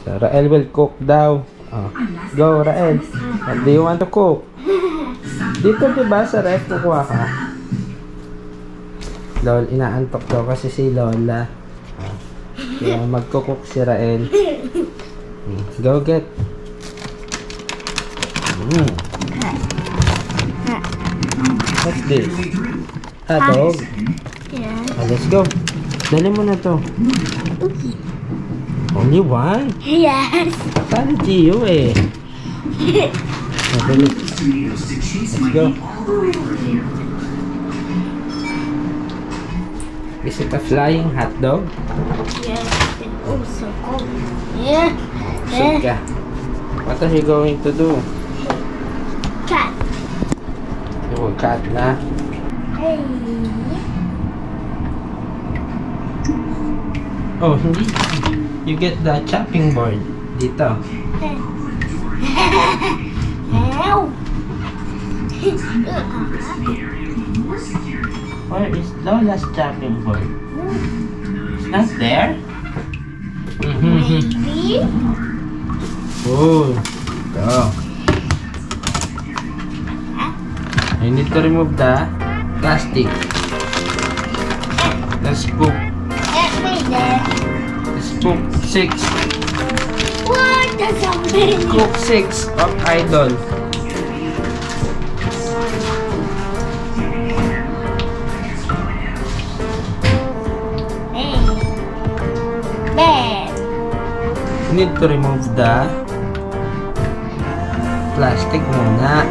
So, Rael will cook daw. Oh. Go, Rael. What do you want to cook? Dito, diba, sa ref, kukuha ka? Lol, inaantok daw kasi si Lola. Kaya magkukook si Rael. Go get. What's this? Dog? Yeah. Oh, let's go. Dali mo na to. Only one? Yes. Saan Gio eh? Dali. Let's go. Is it a flying hot dog? Yes. It's also cold. Yeah. Suga. What are you going to do? Cat. You will cut na. Hey. Oh, hindi. You get the chopping board. Dito. Ow. Where is Lola's chopping board? It's not there? Maybe. Oh. Go. I need to remove the plastic. Let's cook. Let's cook 6. What? That's so many. Cook 6 of idol. Hey. Bad. You need to remove the plastic muna.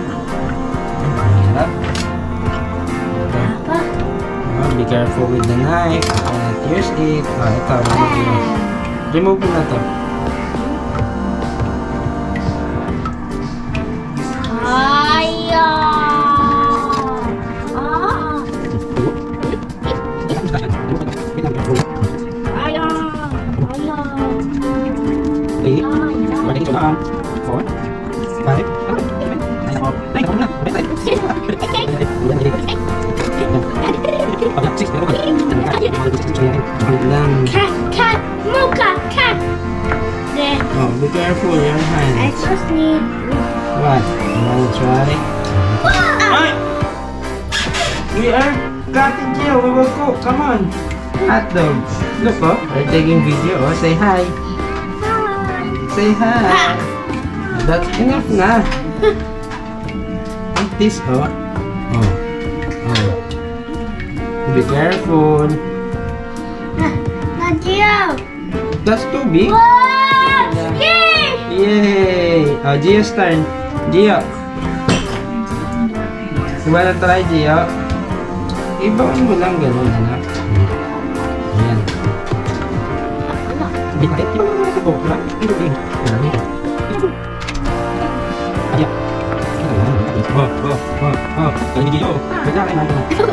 Hirap. Papa. Oh, be careful with the knife. You cannot use it. Oh, ito. Remove mo na to. Cat, Mocha, cat. There. Oh, be careful your I hands. just need. What? You wanna try? Ay! We are cutting here. We will cook. Come on. Hot dogs. Look, oh. We're taking video. Oh, say hi. Say hi. That's enough na. Like this, oh. Oh. Oh. Be careful. Not you. That's too big. What? Yeah. Yay! Yay! Oh, Gio's turn. Gio. You wanna try, Gio? Ibaon mo lang ganun, anak. Ayan. Bitin. Oh, wala. Ito din. Ayan. Oh. Kali ni Gio. Wala kayo natin. Ayan.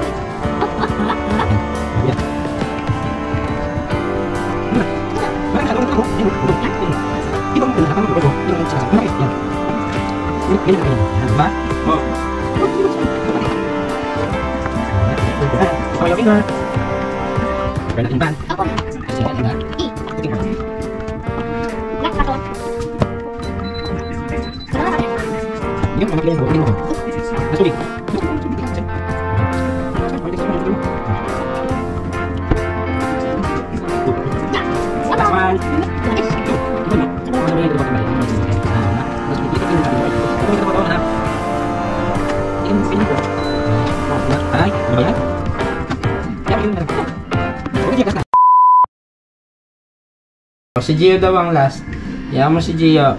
Si Gio daw ang last. Yaman mo si Gio.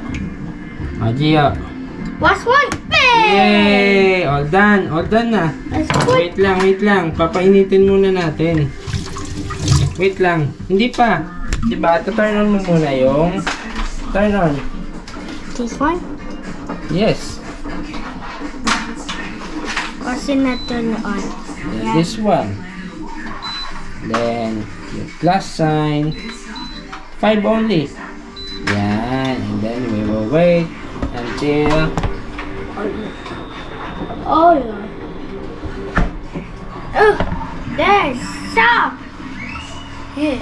Oh, Gio. Last one. Yay! All done. All done na. Let's put. Wait lang. Papainitin muna natin. Wait lang. Hindi pa. Diba? Turn on mo muna yung... Turn on. This one? Yes. What's in that turn on? Yeah. This one. Then, yung plus sign. 5 only. Yan. And then we will wait until... Oh, yeah. Oh, there's soft. Here.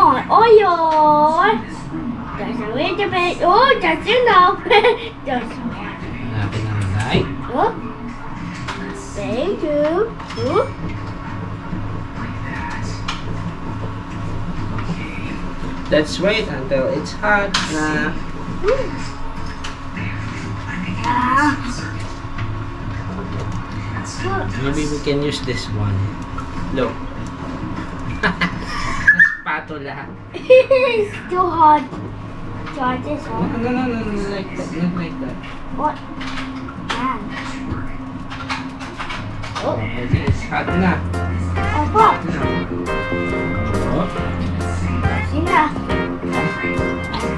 on. Oil. Just a little bit. Oh, just enough. Just Hanapin ang light. oh. Thank you. Oh. Let's wait until it's hot na. Ah. Maybe we can use this one. Look. Spatula. It's too hot. Try this No, one. no, like that, not like that. What? Man. Oh. I think it's hot na. Oh, what? Oh. Sina.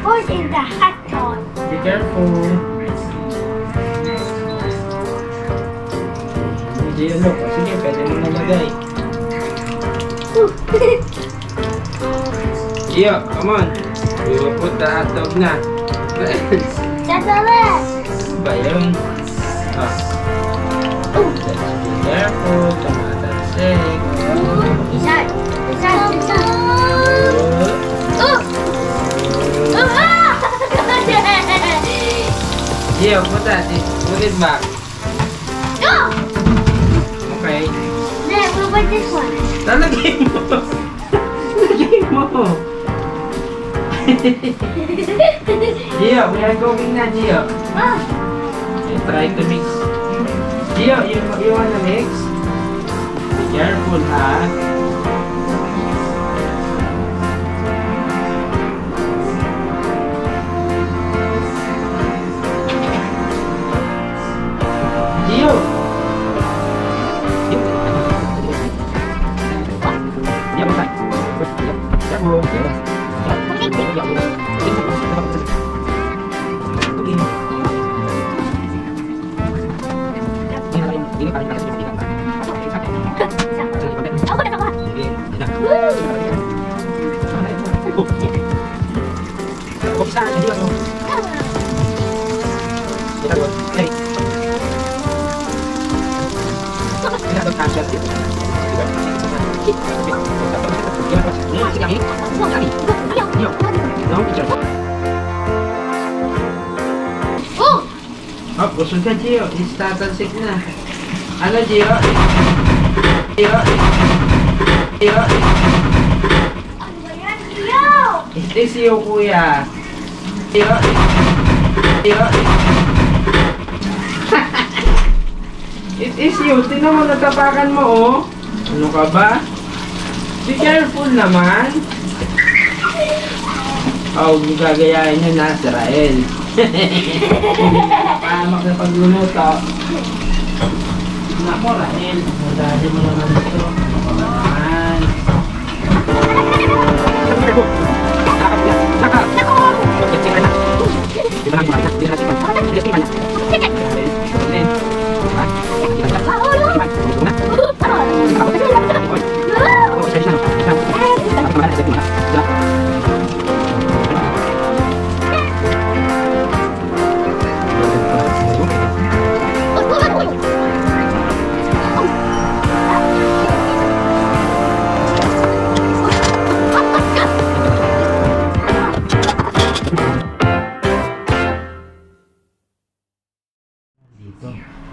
Put in the hot pot. Be careful. Hindi look. Sige, pwede mo nalagay. Gio, come on. We will put the hot dog na. Sandali. Ba yun? Ah. Let's be careful. Tumatalsik. Isa. Oh. Oh. Ah. Gio, put it back. Oh. Okay. Then what about this one? Talagay mo. Talagay mo. Gio, we are going na, Gio. Oh. You try to mix. Gio, you wanna mix? Be careful, ha? Gio! Gio, basta. Careful. Oh. Oh, busog ka, Gio. Istatalsik na. Ano, Gio? Gio? Gio? Ano ba yan? Yo! It is you, kuya. Gio? Gio? It is you. Tingnan mo, natapakan mo, oh. Ano ka ba? Be careful naman. Oh, gagayahin niya na, Israel. Pahamak na pagluluto. Nako, Rahel. Madali mo naman ito. Naman.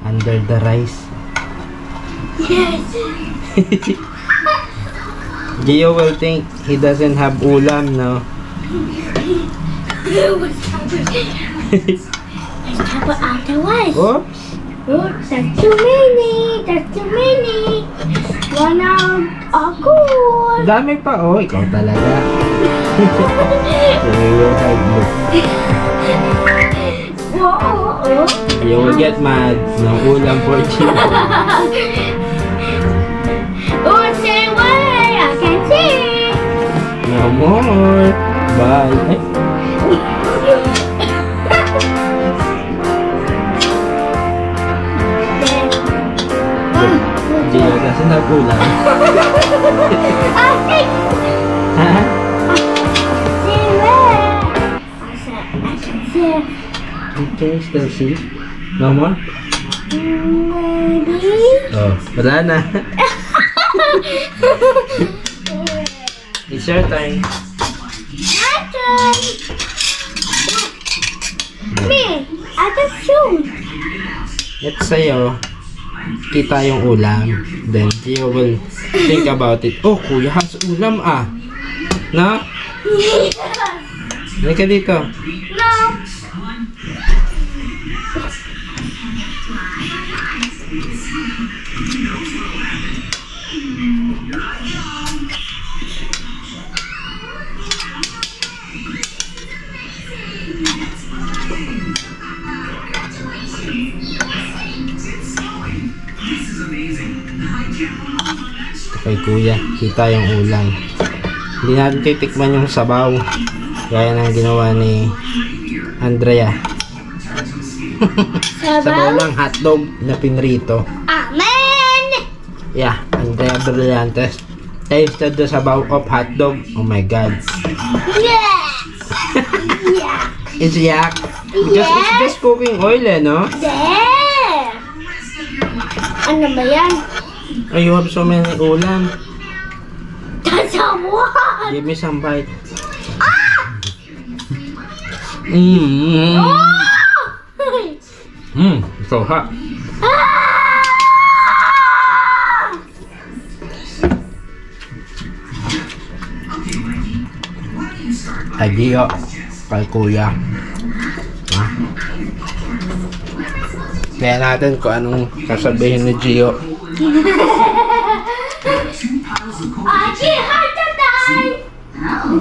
Under the rice. Yes. Gio will think he doesn't have ulam now. Let's have it afterwards. Oops. Oh, that's too many. That's too many. One out. Ako. Dami pa, oh. Ikaw talaga. We will help you. Whoa. You will get mad. No ulam for Gio. Oh, say way. I can see. No more. Bye. Ay. Gio kasi nagulang. Ha? Can you still see? No more? Maybe. Oh, wala na. It's your turn. That's true. Let's say, kita yung ulam. Then, Gio will think about it. Oh, kuya has ulam No? Halika dito. No. Kay kuya, kita yung ulam. Hindi natin titikman yung sabaw. Gaya ng ginawa ni Andrea. Sabaw lang, hotdog na pinrito. Amen! Yeah, Andrea Brillantes tasted the sabaw of hotdog. Oh my god. Yeah! Yeah! It's yak. Because it's just cooking oil, no? There! Ano ba yan? Oh, you have so many ulam. That's a what? Give me some bite. So hot. Ay, Gio. Kay kuya. Kaya natin kung anong sasabihin ni Gio. Aji, hard to die!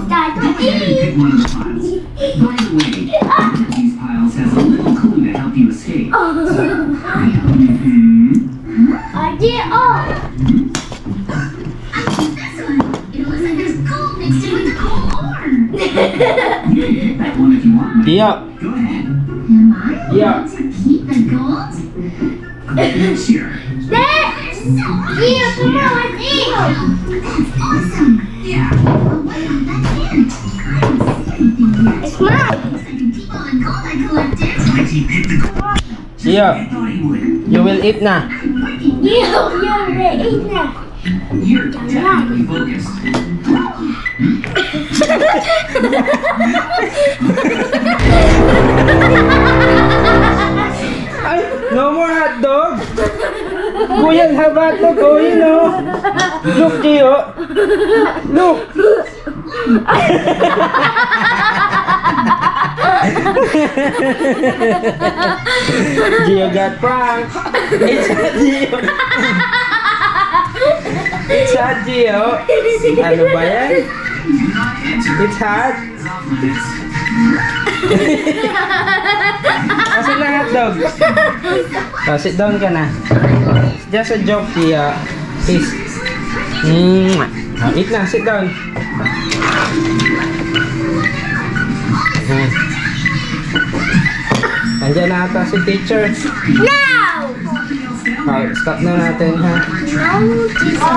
Start to eat! By the way, one of these piles has a little clue to help you escape. Aji, oh! It looks like there's gold mixed in with the coal ore. You can get that one if you want. Gio. Go ahead. Am I Yeah. allowed to keep the gold? Sure. There! Gio, come on, let's eat! That's awesome. Yeah. But what about that hint? I don't see anything here. It's mine! Looks like a deep on gold I collected. Like he picked the gold. Gio, I thought he would. you will eat na. Gio, you're the eat na! You're definitely focused. Ay, no more hotdog. Kuya, have hotdog. Oh, you know. Look, Gio. Look. Gio got pranked. It's not Gio. It's hot, Gio. Ano ba yan? It's hot. Asan na hotdog? Oh, sit down ka na. Just a joke, Gio. Please. Eat na, sit down. Andiyan na ata si teacher. No! Stop na natin, ha? No,